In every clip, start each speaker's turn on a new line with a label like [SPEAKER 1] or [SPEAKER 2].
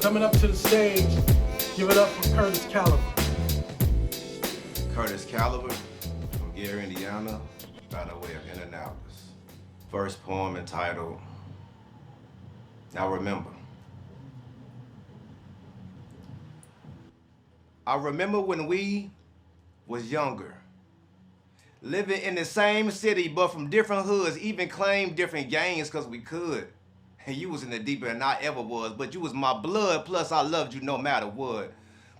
[SPEAKER 1] Coming up to the stage, give it up for Curtis Caliber.
[SPEAKER 2] Curtis Caliber from Gary, Indiana, by the way of Indianapolis. First poem entitled, Now Remember. I remember when we was younger, living in the same city but from different hoods, even claimed different gangs cause we could. And you was in the deeper than I ever was, but you was my blood, plus I loved you no matter what.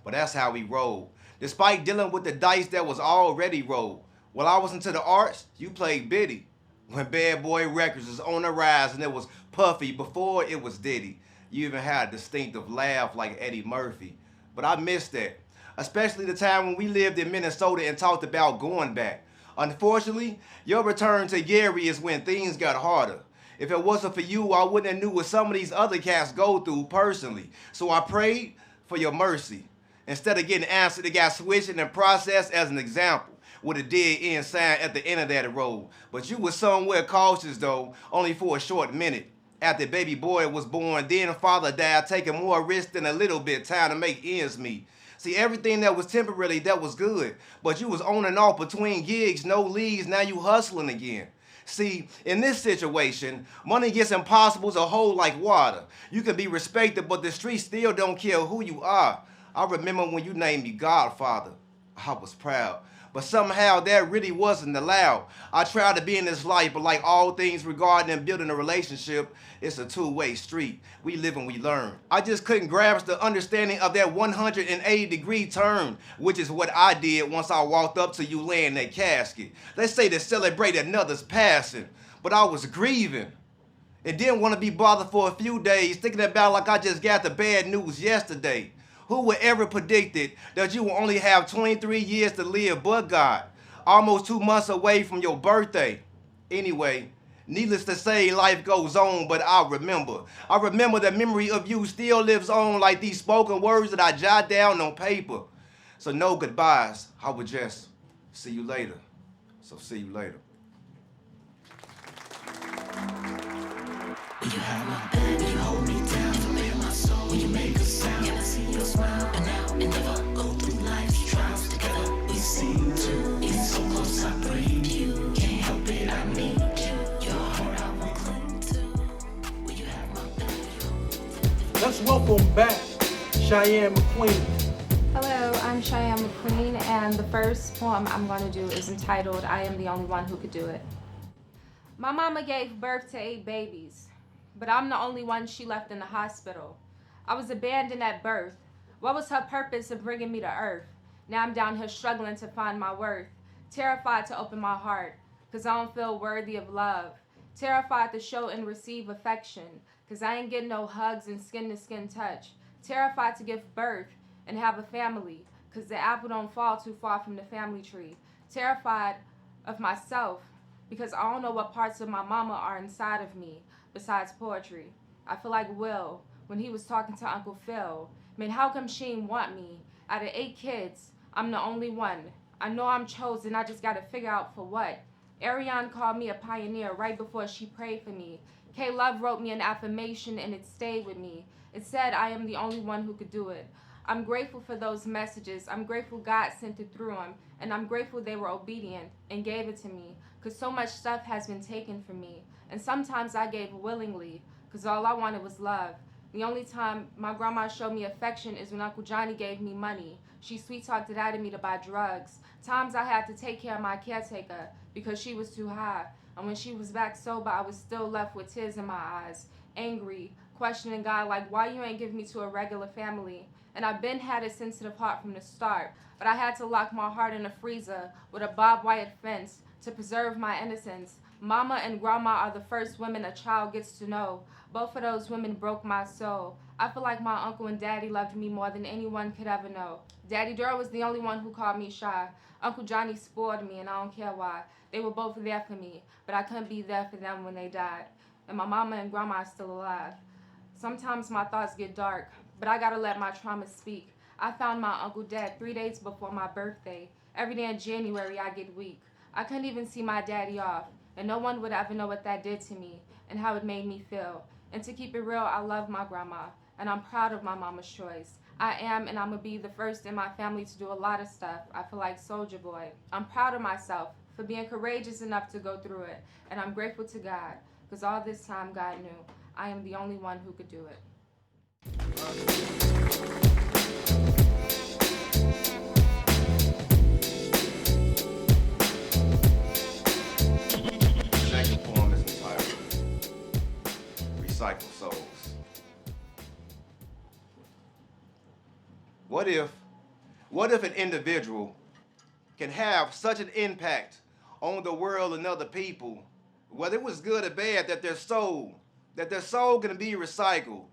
[SPEAKER 2] But that's how we rolled. Despite dealing with the dice that was already rolled. While I was into the arts, you played Biddy. When Bad Boy Records was on the rise and it was Puffy before it was Diddy. You even had a distinctive laugh like Eddie Murphy. But I missed that. Especially the time when we lived in Minnesota and talked about going back. Unfortunately, your return to Gary is when things got harder. If it wasn't for you, I wouldn't have knew what some of these other cats go through personally. So I prayed for your mercy. Instead of getting answered, it got switched and processed as an example with a dead end sign at the end of that road. But you were somewhere cautious though, only for a short minute. After baby boy was born, then father died, taking more risk than a little bit time to make ends meet. See, everything that was temporary, that was good. But you was on and off between gigs, no leads, now you hustling again. See, in this situation, money gets impossible to hold like water. You can be respected, but the streets still don't care who you are. I remember when you named me Godfather. I was proud. But somehow that really wasn't allowed. I tried to be in this life, but like all things regarding and building a relationship, it's a two-way street. We live and we learn. I just couldn't grasp the understanding of that 180-degree turn, which is what I did once I walked up to you laying that casket. Let's say to celebrate another's passing, but I was grieving. And didn't want to be bothered for a few days, thinking about like I just got the bad news yesterday. Who would ever predicted that you will only have 23 years to live but God? Almost 2 months away from your birthday. Anyway, needless to say, life goes on, but I remember. I remember the memory of you still lives on like these spoken words that I jot down on paper. So no goodbyes. I would just see you later. So see you later.
[SPEAKER 3] You have my back, you hold me down, you lay my soul, when you make a sound, and I see your smile, and now and never go through life's trials together. We seem to, it's so close, I breathe you, can't help it, I need you, your heart I will cling to, when you have my back.
[SPEAKER 1] Let's welcome back Chyann McQueen.
[SPEAKER 4] Hello, I'm Chyann McQueen, and the first poem I'm going to do is entitled, I Am the Only One Who Could Do It. My mama gave birth to 8 babies. But I'm the only one she left in the hospital. I was abandoned at birth. What was her purpose of bringing me to earth? Now I'm down here struggling to find my worth. Terrified to open my heart, cause I don't feel worthy of love. Terrified to show and receive affection, cause I ain't getting no hugs and skin-to-skin touch. Terrified to give birth and have a family, cause the apple don't fall too far from the family tree. Terrified of myself, because I don't know what parts of my mama are inside of me. Besides poetry, I feel like Will when he was talking to Uncle Phil. Man, how come she ain't want me? Out of 8 kids, I'm the only one. I know I'm chosen, I just gotta figure out for what. Ariane called me a pioneer right before she prayed for me. K Love wrote me an affirmation and it stayed with me. It said I am the only one who could do it. I'm grateful for those messages. I'm grateful God sent it through them. And I'm grateful they were obedient and gave it to me. Cause so much stuff has been taken from me. And sometimes I gave willingly, because all I wanted was love. The only time my grandma showed me affection is when Uncle Johnny gave me money. She sweet-talked it out of me to buy drugs. Times I had to take care of my caretaker because she was too high. And when she was back sober, I was still left with tears in my eyes, angry, questioning God like, why you ain't give me to a regular family? And I've been had a sensitive heart from the start, but I had to lock my heart in a freezer with a barbed wire fence to preserve my innocence. Mama and grandma are the first women a child gets to know. Both of those women broke my soul. I feel like my uncle and daddy loved me more than anyone could ever know. Daddy Durr was the only one who called me shy. Uncle Johnny spoiled me and I don't care why. They were both there for me, but I couldn't be there for them when they died. And my mama and grandma are still alive. Sometimes my thoughts get dark, but I gotta let my trauma speak. I found my uncle dead 3 days before my birthday. Every day in January I get weak. I couldn't even see my daddy off. And no one would ever know what that did to me and how it made me feel. And to keep it real, I love my grandma, and I'm proud of my mama's choice. I am, and I'm gonna be the first in my family to do a lot of stuff. I feel like Soldier Boy. I'm proud of myself for being courageous enough to go through it, and I'm grateful to God, because all this time God knew I am the only one who could do it.
[SPEAKER 2] The second poem is entitled Recycle Souls. What if an individual can have such an impact on the world and other people, whether it was good or bad, that their soul can be recycled,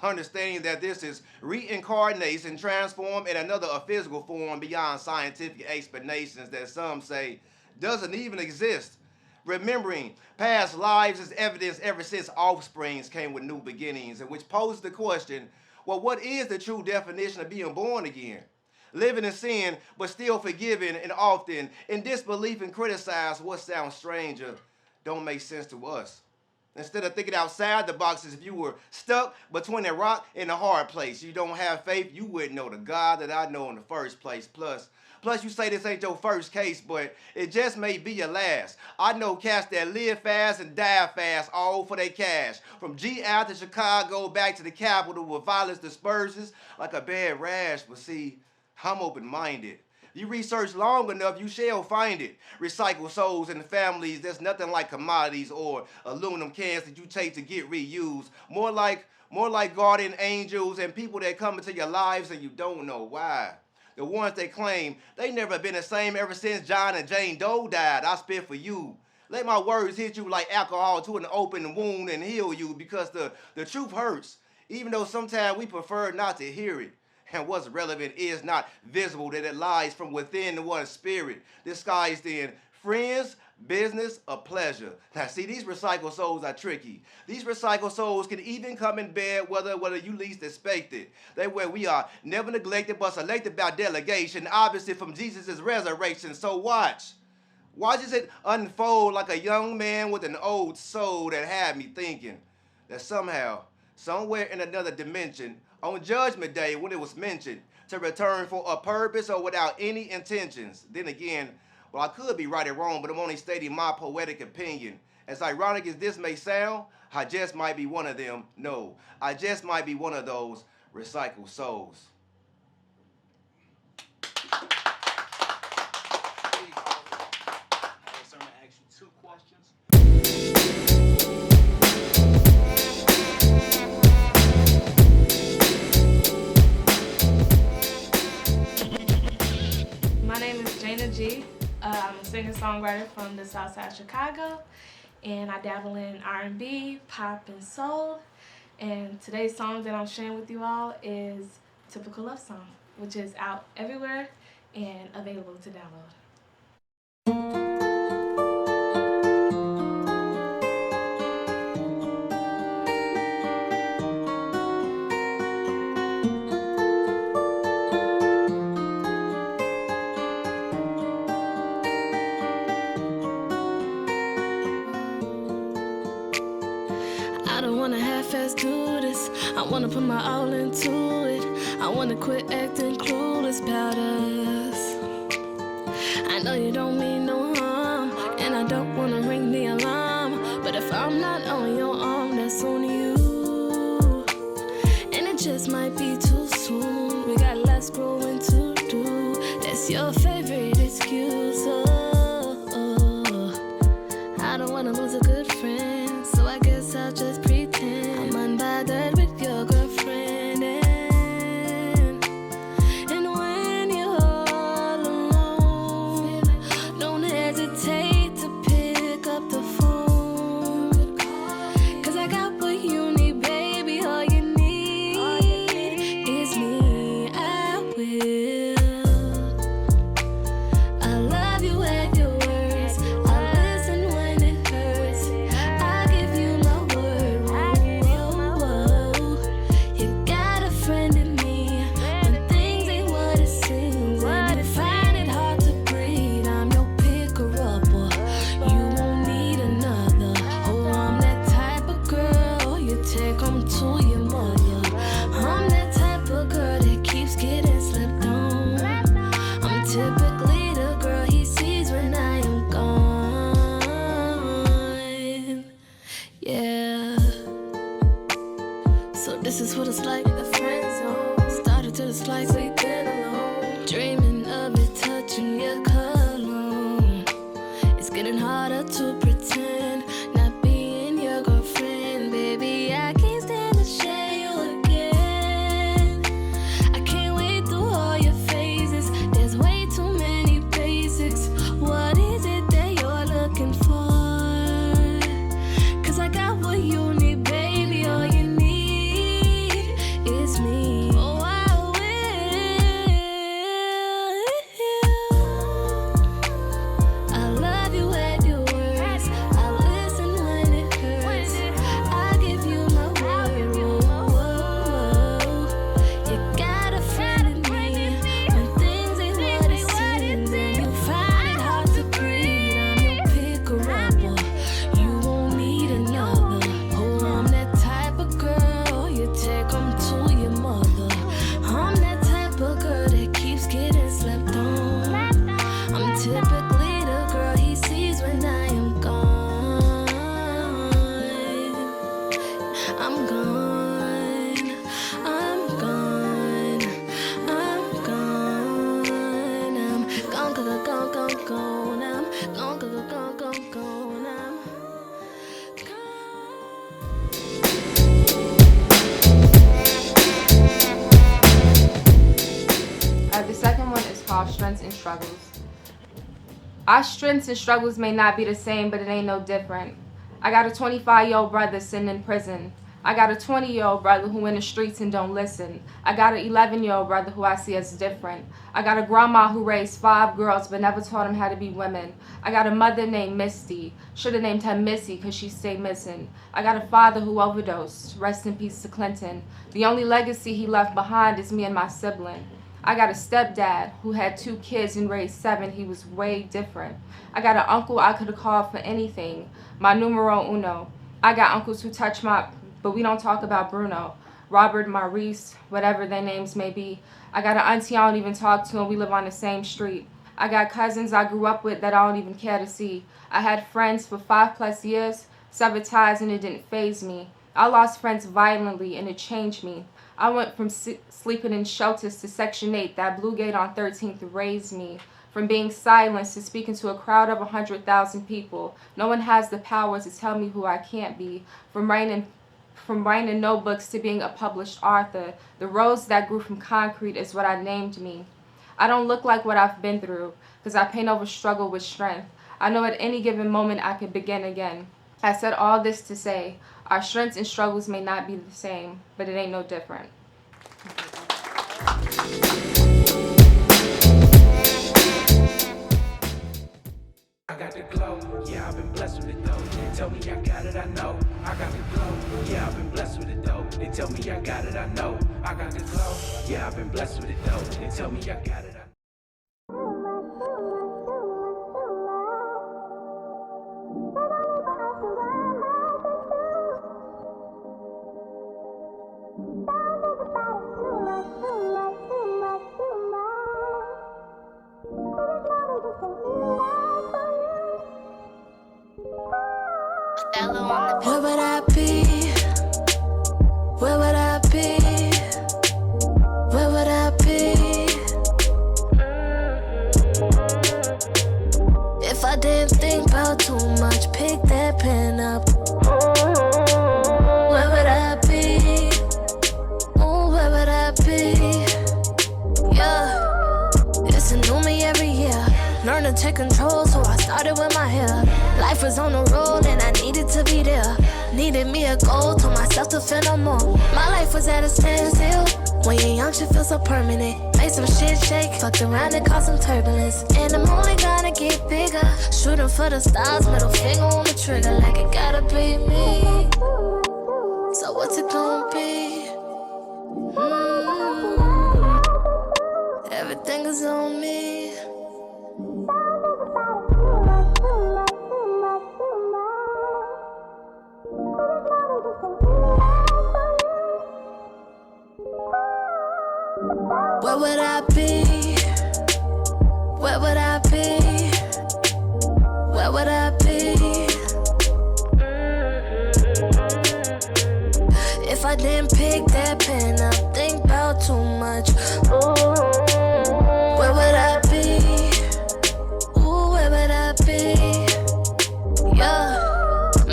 [SPEAKER 2] understanding that this is reincarnation transformed in another physical form beyond scientific explanations that some say doesn't even exist. Remembering past lives is evidence ever since offsprings came with new beginnings, and which poses the question, well, what is the true definition of being born again? Living in sin, but still forgiven and often in disbelief and criticize what sounds stranger don't make sense to us. Instead of thinking outside the boxes, if you were stuck between a rock and a hard place, you don't have faith, you wouldn't know the God that I know in the first place. Plus you say this ain't your first case, but it just may be your last. I know cats that live fast and die fast, all for their cash. From GI to Chicago, back to the capital, where violence disperses like a bad rash. But see, I'm open-minded. You research long enough, you shall find it. Recycle souls and families, there's nothing like commodities or aluminum cans that you take to get reused. More like guardian angels and people that come into your lives and you don't know why. The ones that claim they never been the same ever since John and Jane Doe died. I spit for you. Let my words hit you like alcohol to an open wound and heal you, because the truth hurts, even though sometimes we prefer not to hear it. And what's relevant is not visible, that it lies from within one's spirit, disguised in friends, business, or pleasure. Now see, these recycled souls are tricky. These recycled souls can even come in bed whether you least expect it. They where we are never neglected but selected by delegation, obviously from Jesus' resurrection. So watch as it unfold like a young man with an old soul that had me thinking that somehow, somewhere in another dimension, on Judgment Day, when it was mentioned to return for a purpose or without any intentions. Then again, well, I could be right or wrong, but I'm only stating my poetic opinion. As ironic as this may sound, I just might be one of them. No, I just might be one of those recycled souls.
[SPEAKER 5] So I'm going to ask you 2 questions.
[SPEAKER 6] My name is Jana Ghee. I'm a singer-songwriter from the South Side of Chicago, and I dabble in R&B, pop, and soul. And today's song that I'm sharing with you all is Typical Love Song, which is out everywhere and available to download.
[SPEAKER 3] I don't wanna half-ass do this. I wanna put my all into it. I wanna quit acting clueless about us. I know you don't mean no harm, and I don't wanna ring the alarm. But if I'm not on your arm, that's on you. And it just might be too soon. We got lots growing to do. That's your favorite excuse. I don't wanna lose a good friend, so I guess I'll just pretend I'm unbothered with your girlfriend. And when you're all alone, don't hesitate to pick up the phone. 'Cause I got what you need, baby, all you need So this is what it's like in the friend zone. Started to dislike sleeping alone. Dreaming of it touching your cologne. It's getting harder to pretend not being your girlfriend. Baby, I can't stand to share you again. I can't wait through all your phases. There's way too many basics. What is it that you're looking for? 'Cause I got what you need, baby. All you need is me. Oh, I will. I love you at your worst. I listen when it hurts. I give you my word. Whoa. You got a friend in me. When things ain't what it seems and you find it hard to breathe, I'm your picker-upper. You won't need another. Oh, I'm that type of girl you take home to your mother. I'm that type of girl that keeps getting slept on. I'm typically the girl he sees when I am gone. I'm gone. I'm gone. I'm gone. I'm gone, gone, gone, gone, gone. I'm gone, gone, gone, gone, gone. I'm
[SPEAKER 4] The second one is called Strengths and Struggles. Our strengths and struggles may not be the same, but it ain't no different. I got a 25-year-old brother sitting in prison. I got a 20-year-old brother who in the streets and don't listen. I got an 11-year-old brother who I see as different. I got a grandma who raised 5 girls but never taught them how to be women. I got a mother named Misty. Should have named her Missy because she stayed missing. I got a father who overdosed. Rest in peace to Clinton. The only legacy he left behind is me and my sibling. I got a stepdad who had 2 kids and raised 7. He was way different. I got an uncle I could have called for anything. My numero uno. I got uncles who touch my, but we don't talk about Bruno. Robert, Maurice, whatever their names may be. I got an auntie I don't even talk to and we live on the same street. I got cousins I grew up with that I don't even care to see. I had friends for 5+ years, severed ties and it didn't faze me. I lost friends violently and it changed me. I went from sleeping in shelters to Section 8. That blue gate on 13th raised me. From being silenced to speaking to a crowd of 100,000 people. No one has the power to tell me who I can't be. From writing notebooks to being a published author. The rose that grew from concrete is what I named me. I don't look like what I've been through, because I paint over struggle with strength. I know at any given moment I could begin again. I said all this to say, our strengths and struggles may not be the same, but it ain't no different.
[SPEAKER 7] I got the glow, yeah, I've been blessed with it though. They tell me I got it, I know. I got the glow, yeah, I've been blessed with it though. They tell me I got it, I know. I got the glow, yeah, I've been blessed with it though. They tell me I got it, I know.
[SPEAKER 3] Where would I be? Where would I be? Where would I be? If I didn't think about too much, pick that pen up. Where would I be? Oh, where would I be? Yeah, it's a new me every year. Learn to take control, so I started with my hair. Life was on the road and I needed to be there. Needed me a goal, told myself to feel no more. My life was at a standstill. When you're young, shit feels so permanent. Made some shit shake, fucked around and caused some turbulence. And I'm only gonna get bigger. Shooting for the stars, middle finger on the trigger, like it gotta be me. So what's it gonna be? Everything is on me. Where would I be? Where would I be? Where would I be? If I I didn't pick that pen up. Think about too much. Ooh, where would I be? Ooh, where would I be? Yeah,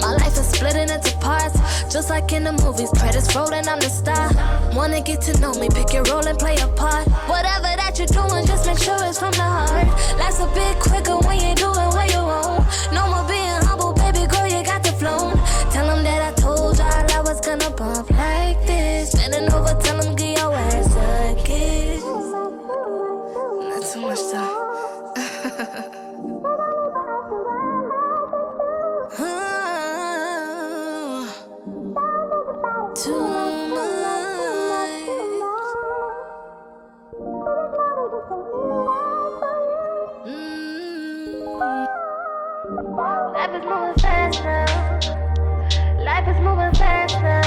[SPEAKER 3] my life is splitting into parts, just like in the movies. Credits rolling, I'm the star. Wanna get to know me, pick your role and play a part. Whatever that you're doing, just make sure it's from the heart. Life's a bit quicker when you do it where you own. No more being humble, baby girl, you got the flow. Tell them that I told y'all I was gonna bump like this. Bending over, tell them give your ass a kiss. Not too much time. Too much. Life is moving fast now. Life is moving fast now.